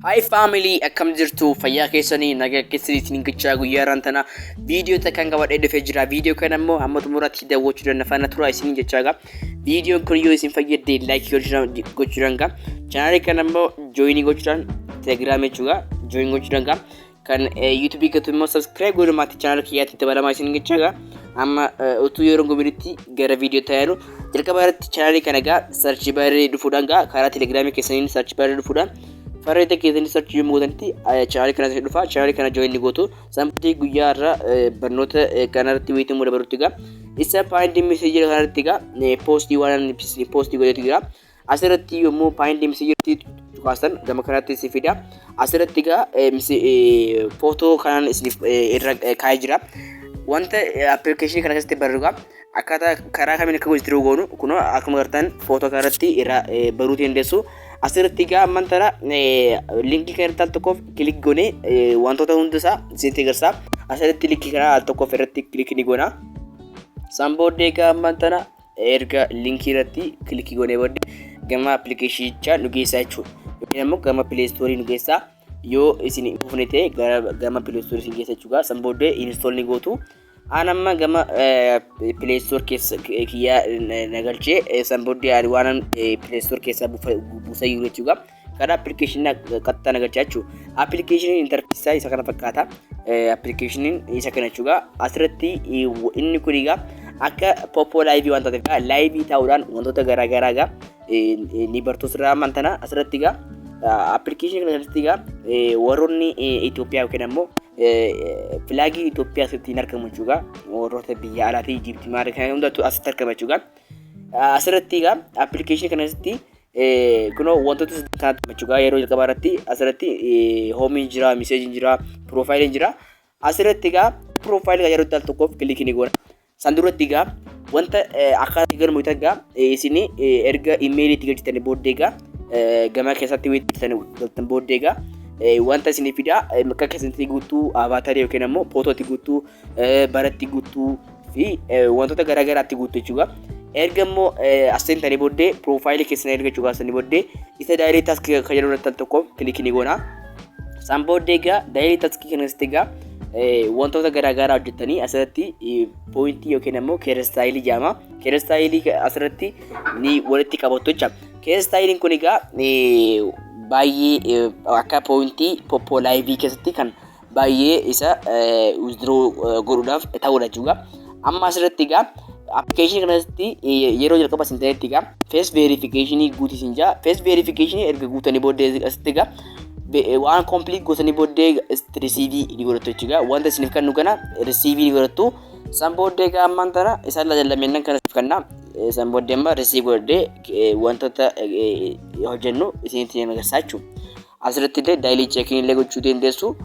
Hi family, akkam jirtu fayyaa keessanii nagaa keessaniitiin gichaa guyyaa rantana viidiyoo takkan qabadhee dhufee jira. Viidiyoo kana immoo hamma xumuraatti daawwachuu dandeessan tura isiniin jechaaga. Viidiyoon kun yoo isin fayyadde like gochuudhaan ga channel kana immoo join gochuudhaan Telegram jechuudha. Join gochuudhaan ga kan YouTube gatu immoo subscribe godhumaatti channel kiyyaatti dabalamaa isiniin jechaaga. Amma utuu yeroo gomiritti gara viidiyoo taa'eeru jalqaba irratti channel kana ga search barree dhufuudhaan ga karaa Telegram keessaniin search barree dhufuudhaan farreeta keessatti search yommuu gootanti channel kana dhufa. Channel kana join gootu samtii guyyaa irraa barnoota kanarratti wayita muu dabarutti ga isa find message kanarratti ga post waan post godhetu jira. Asirratti yommuu find message tuqaasan gama kanatti si fida. Asirratti ga photo kanan isiniif irra kaa'ee jira. Wanta application kana keessatti barruuga akkaataa karaa kamiin akka hojjetu goonu kun akkuma agartan photo kanarratti irra baruu dandeessu. Asirratti ga mantara linkii kana irratti tokkoof kilik goone wantoota hundasaa isinitti agarsiisa. Asirratti linkii kana tokkoof irratti kilik ni goona. Sanbooddee ga mantara erga linkii irratti kilik goone booddee gama applicationichaa nu geessa jechuudha. Yookiin immoo gama Play Store nu geessa. Yoo isin dhufne ta'e gama Play Store isin geessa jechuudha. Sanbooddee install ni gootu. Anamma gama Play Store keessa kiyyaa nagalchee sanbooddee waan Play Store keessa buusa jiru jechuudha. Kana application qaxxaa nagalchaa jechuudha. Application interface isa kana fakkaata. Application isa kana jechuudha. Asirratti inni kun egaa akka popo live waan ta'eef live ta'uudhaan wantoota garaagaraa egaa ni bartuu sirraa mantana asirratti egaa application kana irratti egaa warroonni Itoophiyaa yookiin immoo filaagii Itoophiyaa asitti argamu jechuudha. Warroota biyya alaatii Egypt maal kana hundatu asitti argama jechuudha. Asirratti egaa application kana irratti kunoo wantoota kanatti jechuudha. Yeroo jalqabaa irratti asirratti home jira, message jira, profile jira. Asirratti egaa profile yeroo tal tokkoof kilik ni goona. Sanduratti egaa wanta akkaataa galma itti egaa isin erga email itti galchitan booddee egaa gama keessatti wayittan booddee egaa wanta isin fida akka keessatti guutuu avaatarii yookiin immoo footootti guutuu baratti guutuu fi wantoota garaagaraatti guutuu jechuudha. Erga immoo asentanii booddee profile keessan erga cuqaasanii booddee isa daayilii taaskii kan jedhu irratti tokkoof kilik ni goona. San booddee egaa daayilii taaskii kanatti egaa wantoota garaagaraa hojjettanii asirratti poointii yookiin immoo keer staayilii jedhama. Keer staayilii asirratti ni walitti qabatu jecha. Keer staayiliin kun egaa baay'ee akka poointii popo live keessatti kan baay'ee isa withdraw godhuudhaaf ta'udha jechuudha. Amma asirratti egaa application kanatti yeroo jalqaba isin ta'etti egaa face verification guutisin jira. Face verification erga guutanii booddee asitti egaa waan complete gootanii booddee receive ni godhatu jechuudha. Wanta isiniif kennu kana receive ni godhatu. San booddee egaa ammaan tana isaan lameennan kana isiniif kenna. San booddee amma receive godhee wantoota hojjennu isinitti agarsiisa jechuudha. Asirratti illee daayilii check illee gochuu dandeessu.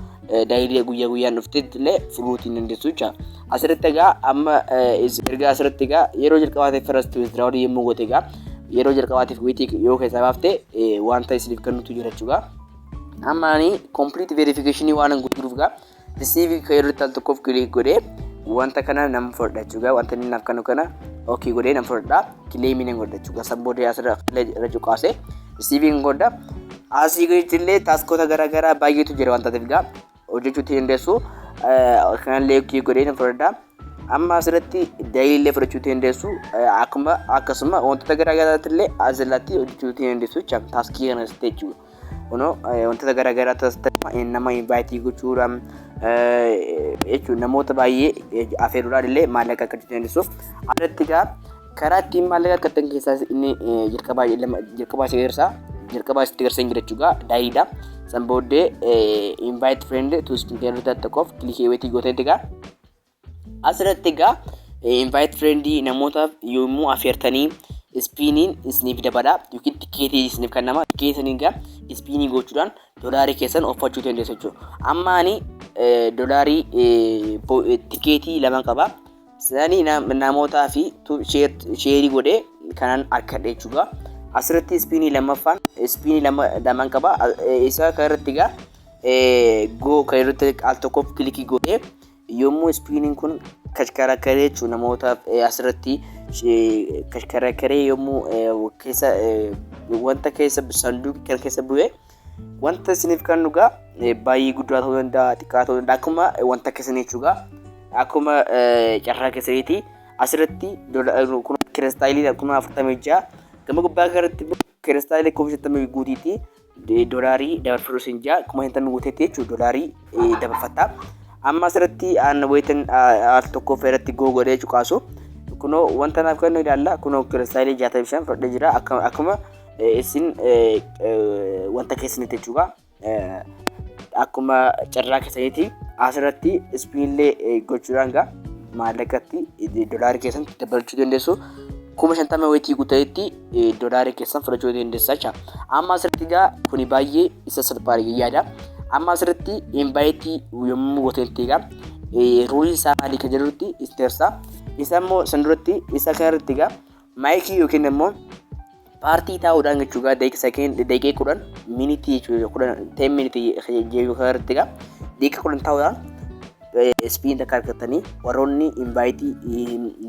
Daayilii guyyaa guyyaan dhuftetti illee furuutii dandeessu jechuudha. Asirratti egaa amma erga asirratti egaa yeroo jalqabaatiif first withdraw yommuu goote egaa yeroo jalqabaatiif wiitii yoo keessa baafte wanta isiniif kennutu jira jechuudha. Amma ani complete verification waan guutuuf egaa receive yeroo tal tokkoof kilik godhee wanta kana nama fudhadha jechuudha. Wanta inni naaf kennu kana okay godhee nama fudhadha. Claim ni godha jechuudha. Sanbooddee asirra cuqaasee receiving godha. Asii gaditti illee taaskoota garaagaraa baay'eetu jira wanta ta'eef egaa hojjechuu dandeessu. Kanallee okay godhee nama fudhadha. Amma asirratti daayilii fudhachuu dandeessu. Akkasuma wantoota garaagaraatti illee asirratti hojjechuu dandeessu jechuudha. Taaskii kana jechuudha. Kuno wantoota garaagaraa taasisaa nama invite gochuudhaan jechuun namoota baay'ee affeeruudhaan illee maallaqa akka dandeessu. Asirratti egaa karaa ittiin maallaqa argattan keessaa inni jalqabaa itti garsan jira jechuudha. Daayiliidha. San booddee invite friend to speaker tokkoof kilikii weetii gootetti egaa asirratti egaa invite friend namootaaf yommuu affeertanii ispiiniin isiniif dabala yookiin tikeetii isiniif kennama. Tikeetiin egaa ispiinii gochuudhaan doolaarii keessan oofachuu dandeessu jechuudha. Amma ani doolaarii tikeetii lama qaba. Sani namootaa fi sheerii godhee kanan arkadhe jechuudha. Asirratti ispiinii lammaffaan ispiinii lamaan qaba. Isa kanarratti egaa go kan irratti al tokkoof kilikii godhee yommuu ispiiniin kun kashkarakaree jechuun namootaaf asirratti kashkarakaree yommuu keessa wanta keessa sanduuqa keessa bu'ee wanta isiniif kan dhugaa baay'ee guddaa ta'uu danda'a xiqqaa ta'uu danda'a akkuma wanta keessanii jechuudha. Akkuma carraa keessaniiti asirratti kun kiristaayilii 46 gama gubbaa kanarratti kiristaayilii 50 guutiiti doolaarii dabarfatu isin jaa 50 guuteetti jechuudha doolaarii dabarfata. Amma asirratti aan waytan al tokko feeratti gogodee cuqaasu kuno wanta naaf kan ilaalla kuno kiristaayilii 65 fudhadhee jira akkuma isin wanta keessanitti jechuudha. Akkuma carraa keessaniiti asirratti ispiinlee gochuudhaan gaa maallaqatti doolaarii keessan dabalchuu dandeessu. 50 wayitii guuteetti doolaarii keessan fudhachuu dandeessaa jecha. Amma asirratti gaa kuni baay'ee isa salphaadha yaada. Amma asirratti invite yommuu gooteetti gaa ruulii isaa maali kan jedhutti isteersaa. Isa immoo san duratti isa kanarratti gaa maayikii yookiin immoo paartii taa'uudhaan jechuudha daqiiqaa 10 minitii jechuudha 10 minitii jechuudha kanarratti gaa daqiiqaa 10 taa'uudhaan spiin takka argatanii warroonni invite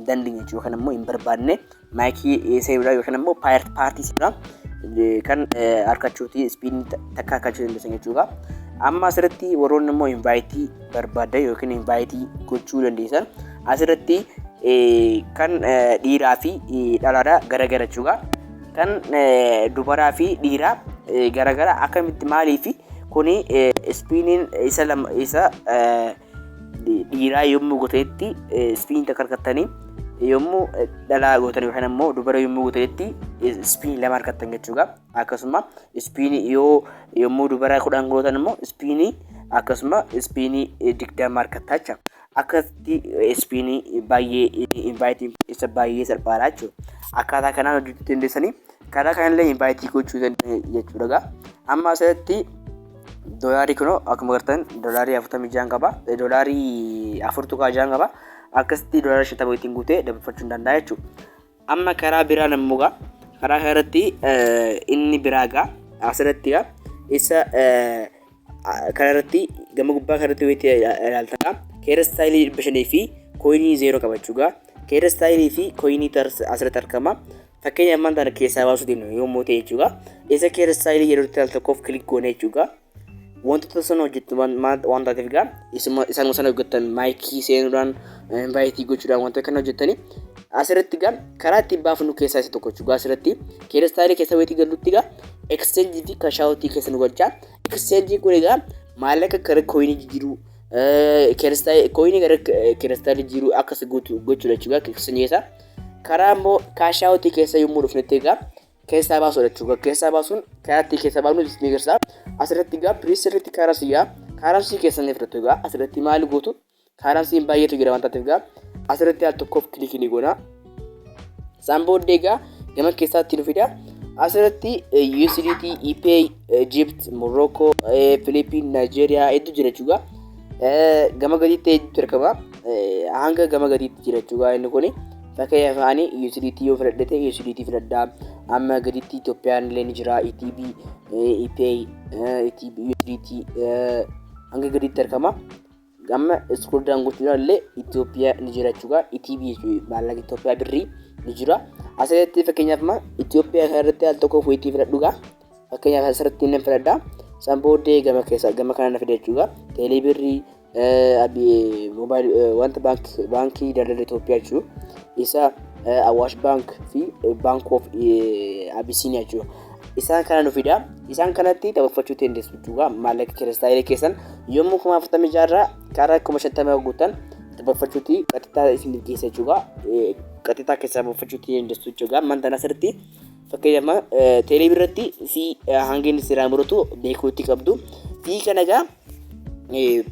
dandeenye jechuudha kan immoo hin barbaanne maayikii seebiidhaan yookaan immoo paartii seebiidhaan kan argachuuti spiin takka argachuu dandeessan jechuudha. Amma asirratti warroonni immoo invite barbaadan yookiin invite gochuu dandeessan asirratti kan dhiiraa fi dhalaadhaa garagara jechuudha. Kan dubaraa fi dhiiraa garagara akkamitti maalii fi kuni spiiniin isa dhiiraa yommuu gooteetti spiin takka argattanii yommuu dhalaa gootan yookaan immoo dubara yommuu gooteetti spiin lama argattan jechuudha. Akkasuma spiin yommuu dubara 10 gootan immoo spiin akkasuma spiin 20 argattaa jechuudha. Akkatti spiin baay'ee invite isa baay'ee salphaadha jechuudha. Akkaataa kanaan hojjechuu dandeessanii karaa kanallee invite gochuu jechuudha. Amma asirratti doolaarii kunoo akkuma agartan doolaarii 46 qaba doolaarii 46 qaba akkasitti doolaarii 50 ittiin guutee dabarfachuu hin danda'a jechuudha. Amma karaa biraan immoo karaa kanarratti inni biraa gaa asirratti gaa isa kanarratti gama gubbaa kanarratti wayitii ilaaltaa kiristaayilii 500 fi kooyinii 0 qaba jechuudha. Kiristaayilii fi kooyinii asirratti argama. Fakkeenya ammaan tana keessaa baasuu deemnu yommuu ta'e jechuudha. Isa kiristaayilii yeroo itti tokkoof kilik goone jechuudha. Wantoota sana hojjetu waan taateef gaa isaan sana hojjetan maayikii seenuudhaan invite gochuudhaan wantoota kana hojjetanii asirratti gaa karaa ittiin baafnu keessaa isa tokko jechuudha. Asirratti kiristaayilii keessa wayitii galuutti gaa exchange fi kashaawutii keessa nu galchaa. Exchange kun egaa maallaqa gara kooyinii jijjiiruu kooyinii gara kiristaayilii jijjiiruu akkas gochuudha jechuudha. Exchange karaa immoo kashaawutii keessa yommuu dhufnetti egaa keessaa baasuudha jechuudha. Keessaa baasuun karaa ittiin keessaa baafnu ni agarsiisa. Asirratti gaa piriisirratti kaaransii keessan fudhatu egaa asirratti maal gootu karansiin baay'eetu jira waan taateef gaa asirratti al tokkoof kilikii ni goona. Isaan booddee egaa gama keessaatti nu fida. Asirratti USDT, ePay, Egypt, Morocco, Philippines, Nigeria hedduu jira jechuudha. Gama gadiitti hedduutu argama. Hanga gama gadiitti jira jechuudha inni kuni. Fakkeenyaaf ani USDT yoo fudhadhate USDT fudhadhaa. Amma gadiitti Itoophiyaan illee ni jira ETB, ePay, ETB USDT hanga gadiitti argama. Amma scroll down gochuudhaan illee Itoophiyaa ni jira jechuudha. ETB maallaqa Itoophiyaa birrii ni jira. Asirratti fakkeenyaaf Itoophiyaa kanarratti al tokko wayitii fudhadhugaa. Fakkeenyaaf asirratti inni fudhadhaa. Isaan booddee gama kana na fida jechuudha. Teelee birrii mobile wanta baankii daldala Itoophiyaa jechuudha. Isa Awaash Bank fi Bank of Abyssinia jechuudha. Isaan kana nu fida. Isaan kanatti dabarfachuu dandeessu jechuudha. Maallaqa kiristaayilii keessan yommuu 46 irraa karaa 50 guutan dabarfachuuti qaxitaa isin geessa jechuudha. Qaxitaa keessaa dabarfachuu dandeessu jechuudha. Manta asirratti fakkeenyaaf teelee birratti fi hanga inni sirraa muratu beekuutti qabdu. Fi kana egaa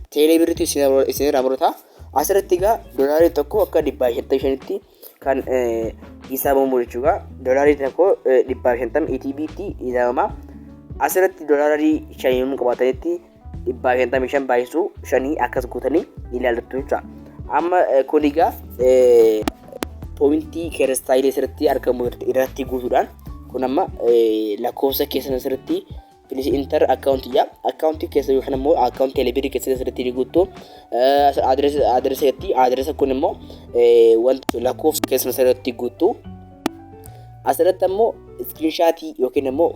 teelee birratti isin irraa murata. Asirratti egaa doolaarii tokko akka 155tti kan hisaabamu jechuudha. Doolaarii tokko 150 ETB'tti hisaabama. Asirratti doolaarii 5 yommuu qabaatanitti 155 baay'isuu 5 akkas guutanii ilaallattu jechuudha. Amma kun egaa poointii kiristaayilii asirratti argamu irratti guutuudhaan kun amma lakkoofsa keessan asirratti please enter account account keessa yookaan immoo account telebirii keessa asirratti guutuu adresa kun immoo wanta lakkoofsa keessan asirratti guutuu asirratti immoo screenshot yookiin immoo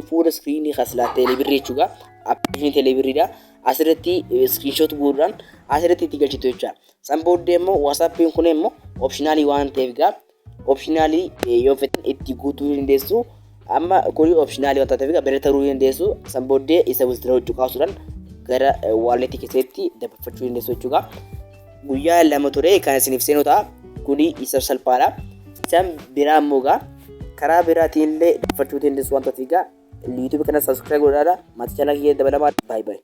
fuula screen khasla teleebirrii jechuudha. Application teleebirriidha. Asirratti screenshot godhuudhaan asirratti itti galchitu jechuudha. San booddee immoo WhatsAppiin kun immoo optionally waan ta'eef gaa optionally yoo fetan itti guutuu dandeessu. Amma kuni optionally waan ta'eef gaa bira taruu dandeessu. San booddee isa withdraw kaasuudhaan gara wallet keessatti dabarfachuu dandeessu jechuudha. Guyyaa lama ture kan isiniif seenu ta'a. Kuni isa salphaadha. Isaan biraa immoo gaa karaa biraatiin illee dabarfachuu dandeessu waan ta'eef gaa YouTube kana subscribe godhaadha. Maatii Jala kiyya dabalamaa. Bye bye.